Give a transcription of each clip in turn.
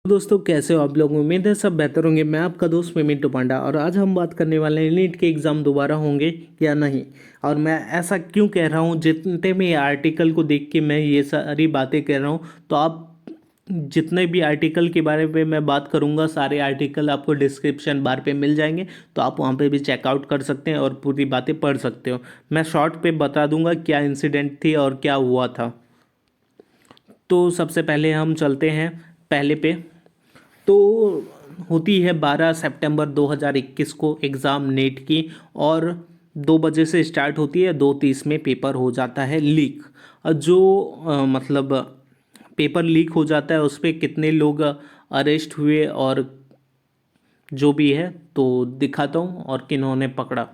तो दोस्तों, कैसे हो आप लोग? उम्मीद है सब बेहतर होंगे। मैं आपका दोस्त मिंटू पांडा और आज हम बात करने वाले हैं नीट के एग्ज़ाम दोबारा होंगे या नहीं। और मैं ऐसा क्यों कह रहा हूँ, जितने भी आर्टिकल को देख के मैं ये सारी बातें कह रहा हूँ। तो आप जितने भी आर्टिकल के बारे में मैं बात करूँगा, सारे आर्टिकल आपको डिस्क्रिप्शन बार पे मिल जाएंगे। तो आप वहाँ पे भी चेकआउट कर सकते हैं और पूरी बातें पढ़ सकते हो। मैं शॉर्ट पे बता दूंगा क्या इंसिडेंट थी और क्या हुआ था। तो सबसे पहले हम चलते हैं पहले पे। तो होती है 12 सितंबर 2021 को एग्ज़ाम नीट की, और 2 बजे से स्टार्ट होती है, 2:30 में पेपर हो जाता है लीक। और जो मतलब पेपर लीक हो जाता है उस पर कितने लोग अरेस्ट हुए और जो भी है तो दिखाता हूँ, और किन्होंने पकड़ा।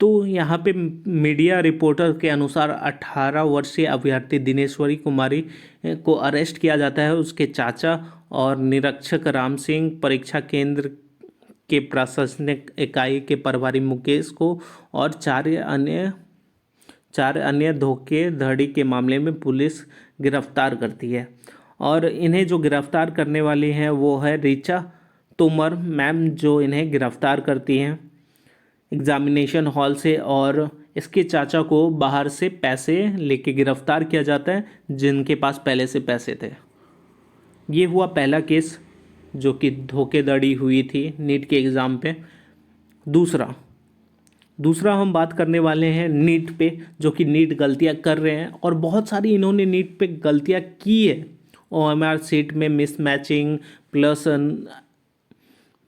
तो यहाँ पे मीडिया रिपोर्टर के अनुसार 18 वर्षीय अभ्यर्थी दिनेश्वरी कुमारी को अरेस्ट किया जाता है। उसके चाचा और निरीक्षक राम सिंह, परीक्षा केंद्र के प्रशासनिक इकाई के प्रभारी मुकेश को, और चार अन्य धोखाधड़ी के मामले में पुलिस गिरफ्तार करती है। और इन्हें जो गिरफ्तार करने वाली हैं वो है ऋचा तोमर मैम, जो इन्हें गिरफ्तार करती हैं एग्जामिनेशन हॉल से। और इसके चाचा को बाहर से पैसे लेके गिरफ्तार किया जाता है, जिनके पास पहले से पैसे थे। ये हुआ पहला केस जो कि धोखाधड़ी हुई थी नीट के एग्ज़ाम पे। दूसरा दूसरा हम बात करने वाले हैं नीट पे, जो कि नीट गलतियां कर रहे हैं और बहुत सारी इन्होंने नीट पे गलतियां की है। OMR सीट में मिसमैचिंग, प्लस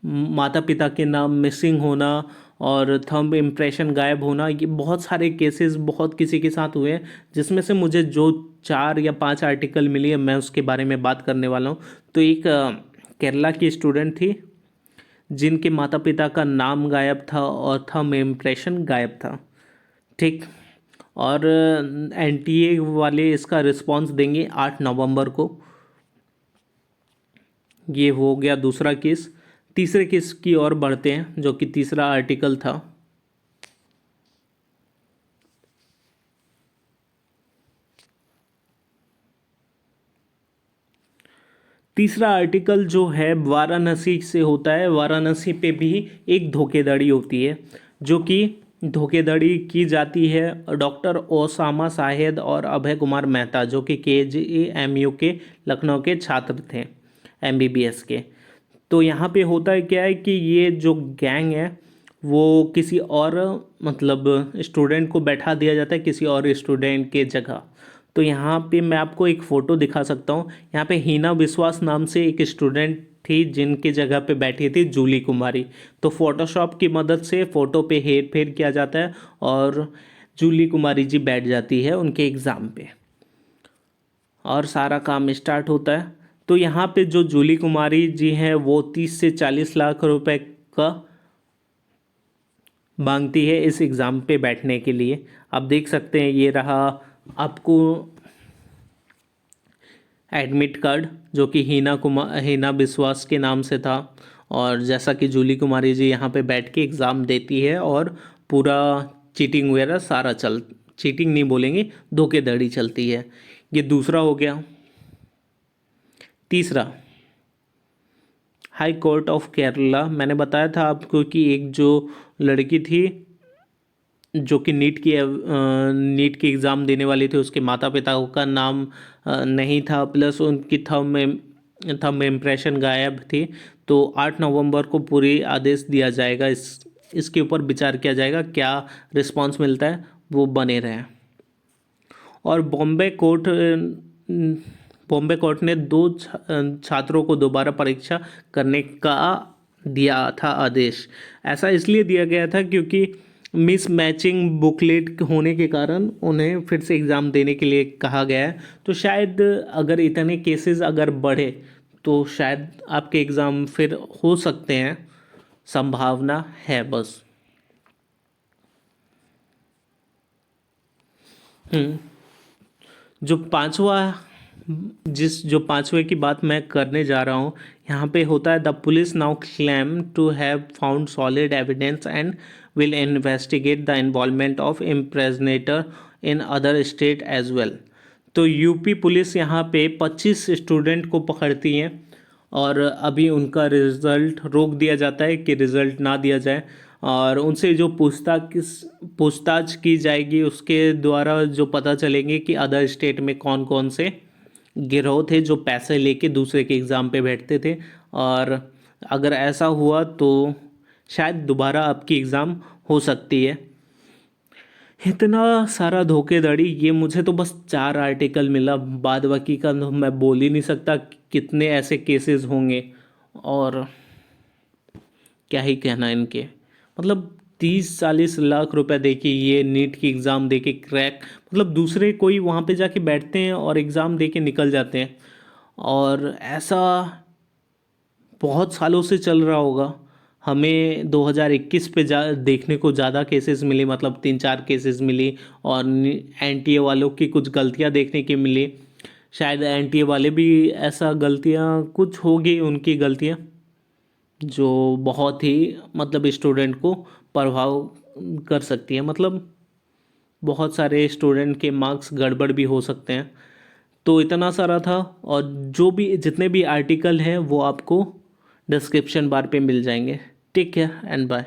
माता पिता के नाम मिसिंग होना, और थंब इम्प्रेशन गायब होना। ये बहुत सारे केसेस बहुत किसी के साथ हुए हैं, जिसमें से मुझे जो 4 या 5 आर्टिकल मिली है मैं उसके बारे में बात करने वाला हूँ। तो एक केरला की स्टूडेंट थी जिनके माता पिता का नाम गायब था और थंब इम्प्रेशन गायब था। ठीक। और NTA वाले इसका रिस्पांस देंगे 8 नवंबर को। ये हो गया दूसरा केस। तीसरे केस की ओर बढ़ते हैं, जो कि तीसरा आर्टिकल था। तीसरा आर्टिकल जो है वाराणसी से होता है। वाराणसी पे भी एक धोखाधड़ी होती है, जो कि धोखाधड़ी की जाती है डॉक्टर ओसामा शाहिद और अभय कुमार मेहता, जो कि KGMU के लखनऊ के छात्र थे, MBBS के। तो यहाँ पे होता है क्या है कि ये जो गैंग है वो किसी और मतलब स्टूडेंट को बैठा दिया जाता है किसी और स्टूडेंट के जगह। तो यहाँ पे मैं आपको एक फ़ोटो दिखा सकता हूँ। यहाँ पे हीना विश्वास नाम से एक स्टूडेंट थी जिनके जगह पे बैठी थी जूली कुमारी। तो फोटोशॉप की मदद से फ़ोटो पे हेर फेर किया जाता है और जूली कुमारी जी बैठ जाती है उनके एग्ज़ाम पे, और सारा काम स्टार्ट होता है। तो यहाँ पे जो जूली कुमारी जी हैं वो 30 से 40 लाख रुपए का मांगती है इस एग्ज़ाम पे बैठने के लिए। आप देख सकते हैं, ये रहा आपको एडमिट कार्ड, जो कि हीना विश्वास के नाम से था। और जैसा कि जूली कुमारी जी यहाँ पे बैठ के एग्ज़ाम देती है और पूरा चीटिंग वगैरह सारा चीटिंग नहीं बोलेंगे, धोखाधड़ी चलती है। ये दूसरा हो गया। तीसरा, हाई कोर्ट ऑफ केरला। मैंने बताया था आपको कि एक जो लड़की थी जो कि नीट की एग्ज़ाम देने वाली थी, उसके माता पिता का नाम नहीं था, प्लस उनकी थंब इम्प्रेशन गायब थी। तो 8 नवंबर को पूरी आदेश दिया जाएगा, इसके ऊपर विचार किया जाएगा, क्या रिस्पांस मिलता है वो बने रहें। और बॉम्बे कोर्ट ने 2 छात्रों को दोबारा परीक्षा करने का दिया था आदेश। ऐसा इसलिए दिया गया था क्योंकि मिस मैचिंग बुकलेट होने के कारण उन्हें फिर से एग्ज़ाम देने के लिए कहा गया है। तो शायद अगर इतने केसेस अगर बढ़े तो शायद आपके एग्ज़ाम फिर हो सकते हैं, संभावना है बस। जो पांचवा जो पांचवे की बात मैं करने जा रहा हूँ, यहाँ पे होता है the police now claim to have found solid evidence and will investigate the involvement of impregnator in other state as well. तो यूपी पुलिस यहाँ पे 25 स्टूडेंट को पकड़ती है और अभी उनका रिज़ल्ट रोक दिया जाता है कि रिज़ल्ट ना दिया जाए, और उनसे जो पूछताछ की जाएगी उसके द्वारा जो पता चलेंगे कि अदर स्टेट में कौन कौन से गिरोह थे जो पैसे लेके दूसरे के एग्ज़ाम पे बैठते थे। और अगर ऐसा हुआ तो शायद दोबारा आपकी एग्ज़ाम हो सकती है। इतना सारा धोखेधड़ी, ये मुझे तो बस 4 आर्टिकल मिला, बाद बाकी का तो मैं बोल ही नहीं सकता कितने ऐसे केसेस होंगे। और क्या ही कहना इनके, मतलब 30-40 लाख रुपए देके ये नीट की एग्ज़ाम देके क्रैक, मतलब दूसरे कोई वहाँ पे जाके बैठते हैं और एग्ज़ाम देके निकल जाते हैं। और ऐसा बहुत सालों से चल रहा होगा। हमें 2021 पे देखने को ज़्यादा केसेस मिली, मतलब 3-4 केसेस मिली, और एनटीए वालों की कुछ गलतियां देखने की मिली। शायद एनटीए वाले भी ऐसा गलतियां कुछ होगी उनकी गलतियां जो बहुत ही मतलब स्टूडेंट को प्रभाव कर सकती है। मतलब बहुत सारे स्टूडेंट के मार्क्स गड़बड़ भी हो सकते हैं। तो इतना सारा था, और जो भी जितने भी आर्टिकल हैं वो आपको डिस्क्रिप्शन बार पे मिल जाएंगे। Take care and bye.